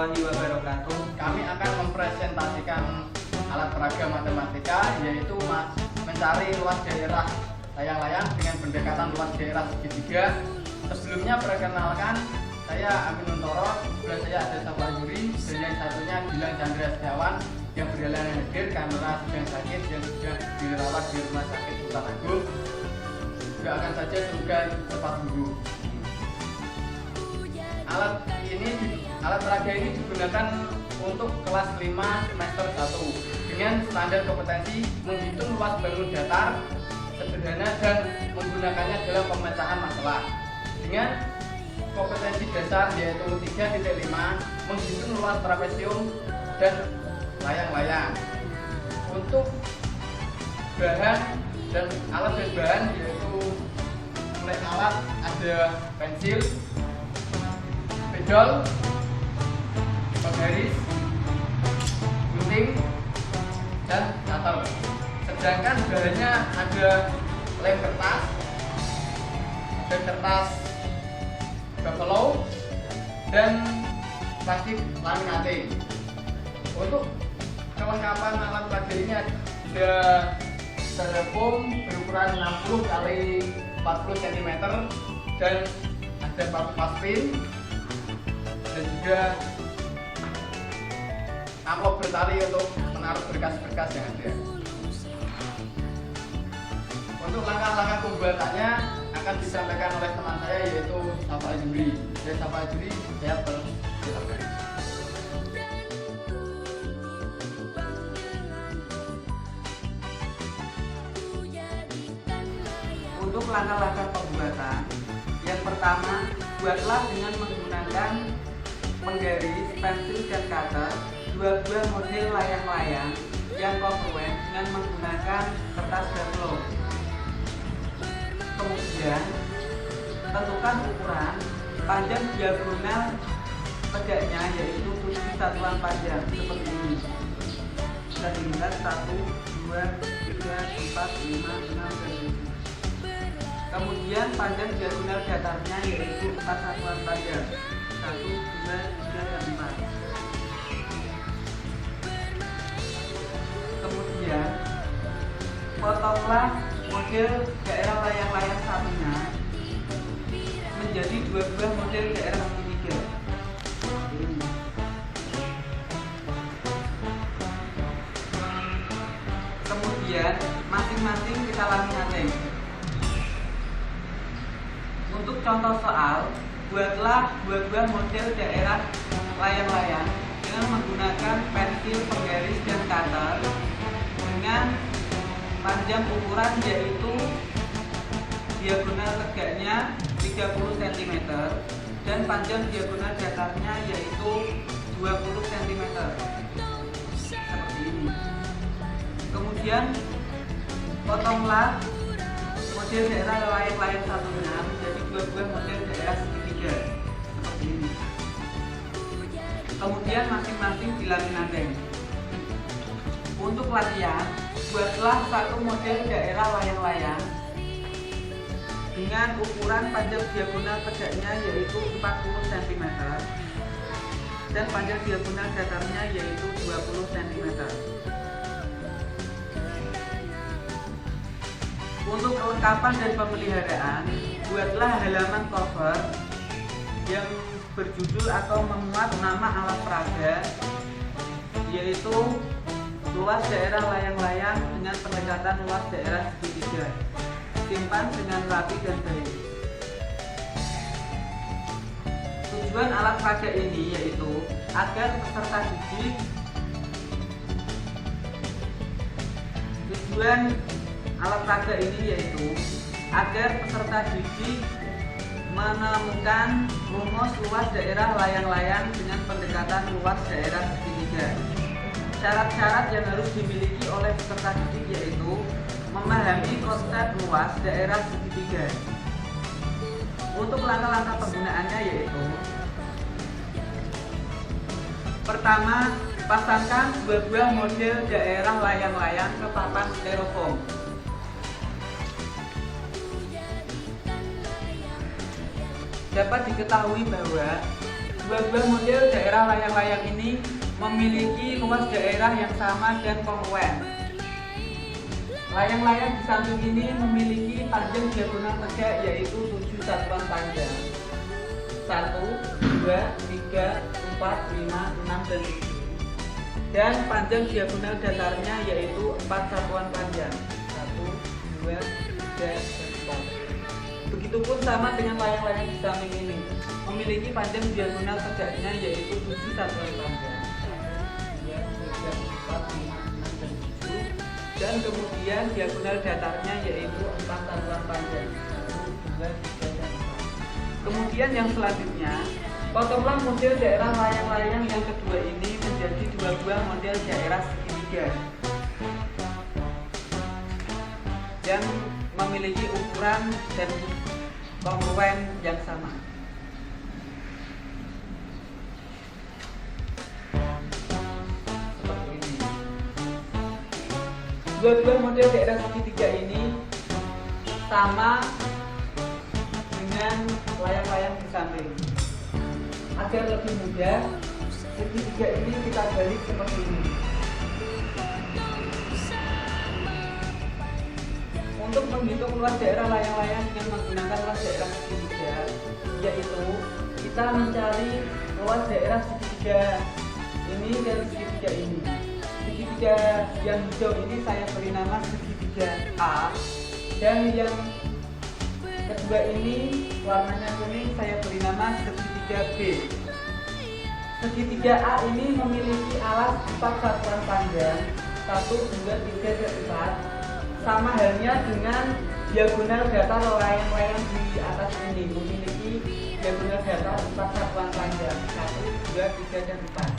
warahmatullahi wabarakatuh. Kami akan mempresentasikan alat peraga matematika, yaitu mencari luas daerah layang-layang dengan pendekatan luas daerah segitiga. Sebelumnya perkenalkan, saya Amin Nuntoro, sebelah saya ada Safa Yuri, dan yang satunya Gilang Chandra Setiawan yang berhalangan hadir karena sedang sakit yang sudah dirawat di Rumah Sakit Sultan Agung. Doakan saja semoga cepat sembuh. Alat peraga ini digunakan untuk kelas 5 semester 1 dengan standar kompetensi menghitung luas bangun datar sederhana dan menggunakannya dalam pemecahan masalah. Dengan kompetensi dasar yaitu 3.5 menghitung luas trapesium dan layang-layang. Untuk bahan dan alat dan bahan yaitu mulai alat ada pensil, spidol, penggaris, gunting, dan cutter. Sedangkan bahannya ada lem kertas, ada kertas buffalo, dan plastik laminating. Untuk kelengkapan alat peraga ini ada styrofoam berukuran 60 x 40 cm dan ada paku paspin dan juga amplop bertali untuk menaruh berkas-berkas yang ada. Untuk langkah-langkah pembuatannya akan disampaikan oleh teman saya yaitu Safa Yuri. Dari Safa Yuri saya persilakan. Untuk langkah-langkah pembuatan, yang pertama, buatlah dengan menggunakan penggaris, pensil, dan cutter dua buah model layang-layang yang congruent dengan menggunakan kertas buffalo. Kemudian, tentukan ukuran panjang diagonal tegaknya yaitu 7 satuan panjang seperti ini. Kita dilihat 1, 2, 3, 4, 5, 6, dan 7. Kemudian panjang diagonal datarnya yaitu 4 satuan panjang 1, 2, 3, dan 4. Kemudian potonglah model daerah layang-layang satunya menjadi dua buah model daerah segitiga. Kemudian masing-masing kita laminating. Untuk contoh soal, buatlah dua buah model daerah layang-layang dengan menggunakan pensil, penggaris, dan cutter dengan panjang ukuran yaitu diagonal tegaknya 30 cm dan panjang diagonal datarnya yaitu 20 cm seperti ini. Kemudian potonglah model daerah layang-layang satunya menjadi dua buah model daerah segitiga seperti ini. Kemudian masing-masing dilaminating. Untuk latihan, buatlah satu model daerah layang-layang dengan ukuran panjang diagonal tegaknya yaitu 40 cm dan panjang diagonal datarnya yaitu 20 cm. Untuk kelengkapan dan pemeliharaan, buatlah halaman cover yang berjudul atau memuat nama alat peraga yaitu luas daerah layang-layang dengan pendekatan luas daerah segitiga. Simpan dengan rapi dan baik. Tujuan alat peraga ini yaitu agar peserta didik menemukan rumus luas daerah layang-layang dengan pendekatan luas daerah segitiga. Syarat-syarat yang harus dimiliki oleh peserta didik yaitu memahami konsep luas daerah segitiga. Untuk langkah-langkah penggunaannya yaitu pertama, pasangkan dua buah model daerah layang-layang ke papan styrofoam. Dapat diketahui bahwa Dua-dua model daerah layang-layang ini memiliki luas daerah yang sama dan kongruen. Layang-layang di samping ini memiliki panjang diagonal tegak yaitu 7 satuan panjang. 1, 2, 3, 4, 5, 6, dan 7. Dan panjang diagonal datarnya yaitu 4 satuan panjang. 1, 2, 3, dan 4. Begitupun sama dengan layang-layang di samping ini, memiliki panjang diagonal tegaknya yaitu 7 satuan panjang. 1, 2, 3, 4, 5, 6, dan 7. Dan kemudian diagonal datarnya yaitu 4 satuan panjang. 1, 2, 3, dan 4. Kemudian yang selanjutnya, potonglah model daerah layang-layang yang kedua ini menjadi dua buah model daerah segitiga yang memiliki ukuran dan kongruen yang sama. Seperti ini. Dua-dua model daerah segitiga ini sama dengan layang-layang di samping. Agar lebih mudah, segitiga ini kita balik seperti ini. Untuk menghitung luas daerah layang-layang dengan menggunakan luas daerah segitiga, yaitu kita mencari luas daerah segitiga ini dan segitiga ini. Segitiga yang hijau ini saya beri nama segitiga A, dan yang kedua ini warnanya kuning saya beri nama segitiga B. Segitiga A ini memiliki alas 4 satuan panjang, 1, 2, 3, dan 4. Sama halnya dengan diagonal datar layang-layang di atas ini, memiliki diagonal datar 4 satuan panjang, 1, 2, 3, dan 4.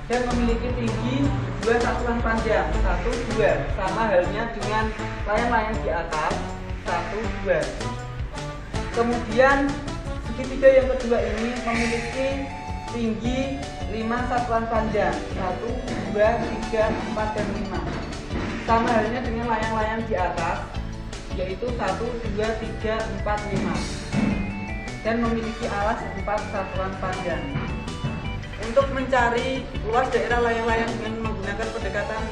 Dan memiliki tinggi 2 satuan panjang, 1, 2. Sama halnya dengan layang-layang di atas, 1, 2. Kemudian segitiga yang kedua ini memiliki tinggi 5 satuan panjang, 1, 2, 3, 4, dan 5. Sama halnya dengan layang-layang di atas, yaitu 1, 2, 3, 4, 5. Dan memiliki alas 4 satuan panjang. Untuk mencari luas daerah layang-layang dengan menggunakan pendekatan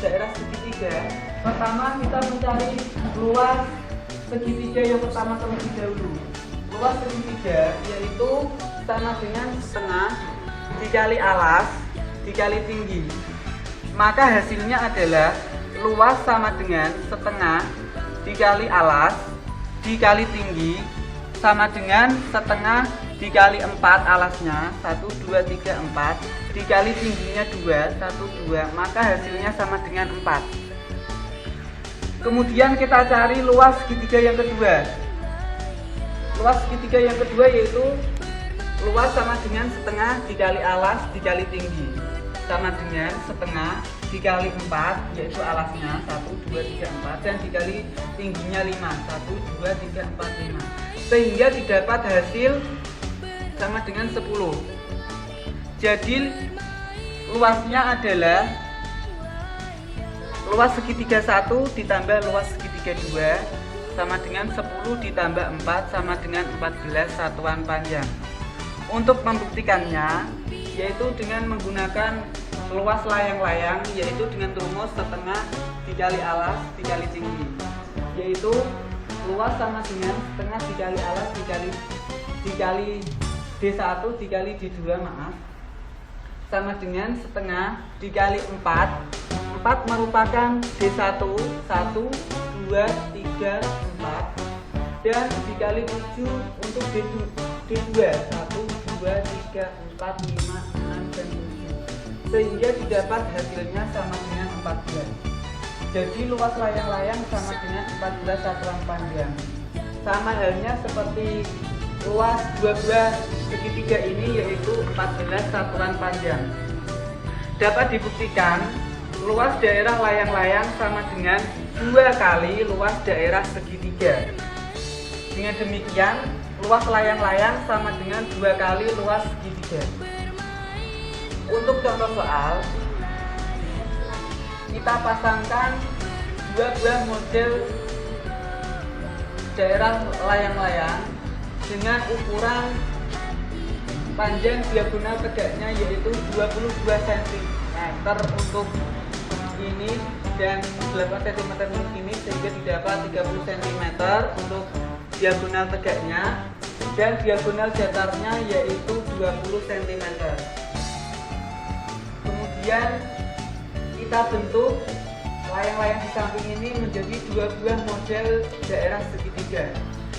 daerah segitiga, pertama kita mencari luas segitiga yang pertama terlebih dahulu. Luas segitiga yaitu sama dengan setengah dikali alas dikali tinggi. Maka hasilnya adalah luas sama dengan setengah dikali alas dikali tinggi sama dengan setengah dikali 4 alasnya, 1, 2, 3, 4, dikali tingginya 2, 1, 2, maka hasilnya sama dengan 4. Kemudian kita cari luas segitiga yang kedua. Luas segitiga yang kedua yaitu luas sama dengan setengah dikali alas dikali tinggi, sama dengan setengah dikali 4 yaitu alasnya 1, 2, 3, 4, dan dikali tingginya 5, 1, 2, 3, 4, 5, sehingga didapat hasil sama dengan 10. Jadi luasnya adalah luas segitiga 1 ditambah luas segitiga 2 sama dengan 10 ditambah 4 sama dengan 14 satuan panjang. Untuk membuktikannya yaitu dengan menggunakan luas layang-layang, yaitu dengan rumus setengah dikali alas dikali tinggi, yaitu luas sama dengan setengah dikali alas dikali D1 dikali D2 sama dengan setengah dikali 4 merupakan D1 1, 2, 3, 4, dan dikali 7 untuk D2 1, 2, 3, 4, 5, 6, dan 7, sehingga didapat hasilnya sama dengan 14. Jadi luas layang-layang sama dengan 14 satuan panjang. Sama halnya seperti luas dua-dua segitiga ini yaitu 14 satuan panjang. Dapat dibuktikan luas daerah layang-layang sama dengan 2 kali luas daerah segitiga. Dengan demikian luas layang-layang sama dengan 2 kali luas segitiga. Untuk contoh soal, kita pasangkan 2 buah model daerah layang-layang dengan ukuran panjang diagonal tegaknya yaitu 22 cm untuk ini dan 8 cm untuk ini, sehingga didapat 30 cm untuk diagonal tegaknya, dan diagonal datarnya yaitu 20 cm. Kemudian kita bentuk layang-layang di samping ini menjadi dua buah model daerah segitiga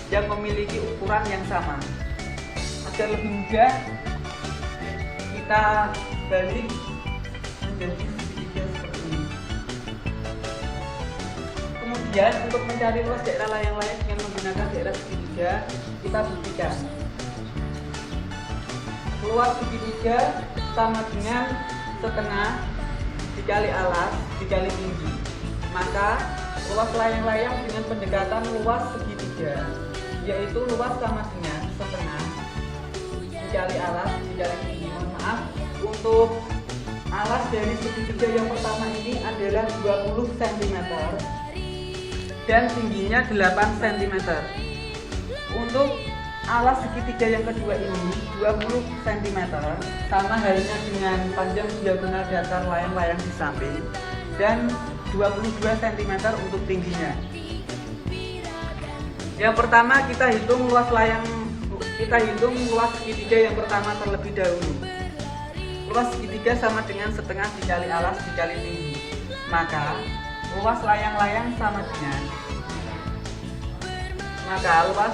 yang memiliki ukuran yang sama. Agar lebih mudah, kita balik menjadi segitiga seperti ini. Kemudian untuk mencari luas daerah layang-layang dengan menggunakan daerah segitiga, kita buktikan. Luas segitiga sama dengan setengah dikali alas dikali tinggi. Maka luas layang-layang dengan pendekatan luas segitiga, yaitu luas sama dengan setengah dikali alas dikali tinggi. Mohon maaf, untuk alas dari segitiga yang pertama ini adalah 20 cm dan tingginya 8 cm. Untuk alas segitiga yang kedua ini 20 cm, sama halnya dengan panjang diagonal datar layang-layang di samping, dan 22 cm untuk tingginya. Yang pertama kita hitung luas segitiga yang pertama terlebih dahulu. Luas segitiga sama dengan setengah dikali alas dikali tinggi. Maka luas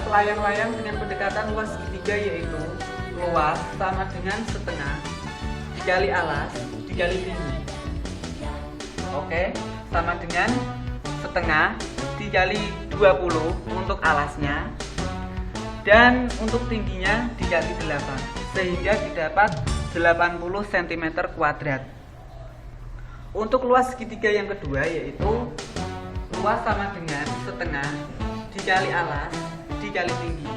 layang-layang dengan pendekatan luas segitiga yaitu luas sama dengan setengah dikali alas dikali tinggi. Oke, sama dengan setengah dikali 20 untuk alasnya, dan untuk tingginya dikali 8, sehingga didapat 80 cm kuadrat. Untuk luas segitiga yang kedua yaitu luas sama dengan setengah dikali alas dikali tinggi,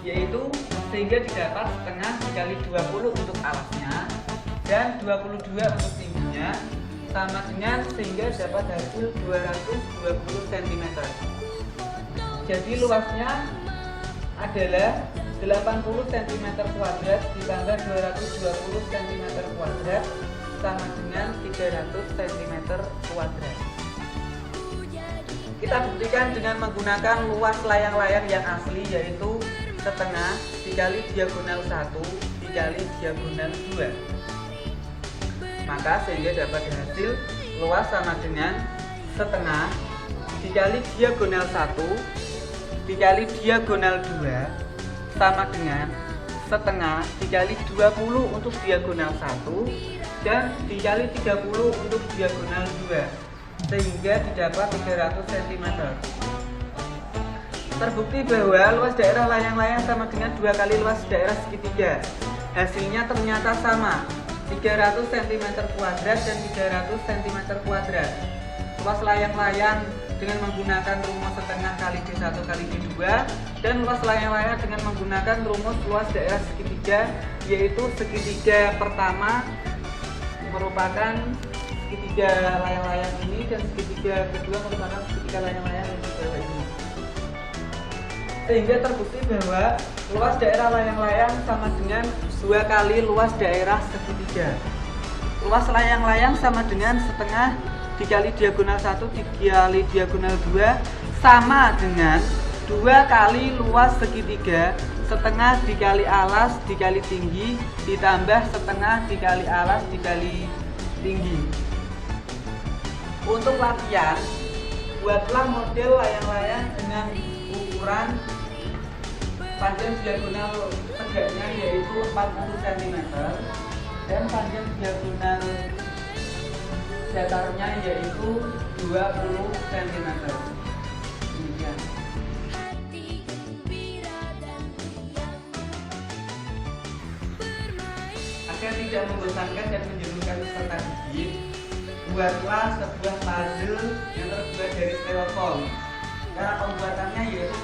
yaitu sehingga didapat setengah dikali 20 untuk alasnya dan 22 untuk tingginya, sama dengan sehingga dapat hasil 220 cm. Jadi luasnya adalah 80 cm kuadrat ditambah 220 cm kuadrat sama dengan 300 cm kuadrat. Kita buktikan dengan menggunakan luas layang-layang yang asli, yaitu setengah dikali diagonal 1 dikali diagonal 2. Maka sehingga dapat hasil luas sama dengan setengah dikali diagonal 1 dikali diagonal 2 sama dengan setengah dikali 20 untuk diagonal 1 dan dikali 30 untuk diagonal 2, sehingga didapat 300 cm. Terbukti bahwa luas daerah layang-layang sama dengan 2 kali luas daerah segitiga. Hasilnya ternyata sama, 300 cm kuadrat dan 300 cm kuadrat. Luas layang-layang dengan menggunakan rumus setengah kali D1 kali D2, dan luas layang-layang dengan menggunakan rumus luas daerah segitiga, yaitu segitiga pertama merupakan segitiga layang-layang ini dan segitiga kedua merupakan segitiga layang-layang yang di bawah ini. Sehingga terbukti bahwa luas daerah layang-layang sama dengan 2 kali luas daerah segitiga. Luas layang-layang sama dengan setengah dikali diagonal 1 dikali diagonal 2 sama dengan 2 kali luas segitiga, setengah dikali alas dikali tinggi ditambah setengah dikali alas dikali tinggi. Untuk latihan, buatlah model layang-layang dengan ukuran panjang diagonal tegaknya yaitu 40 cm dan panjang diagonal datarnya yaitu 20 cm. Demikian. Agar tidak membosankan dan menjenuhkan peserta didik, buatlah sebuah puzzle yang terbuat dari styrofoam. Cara pembuatannya yaitu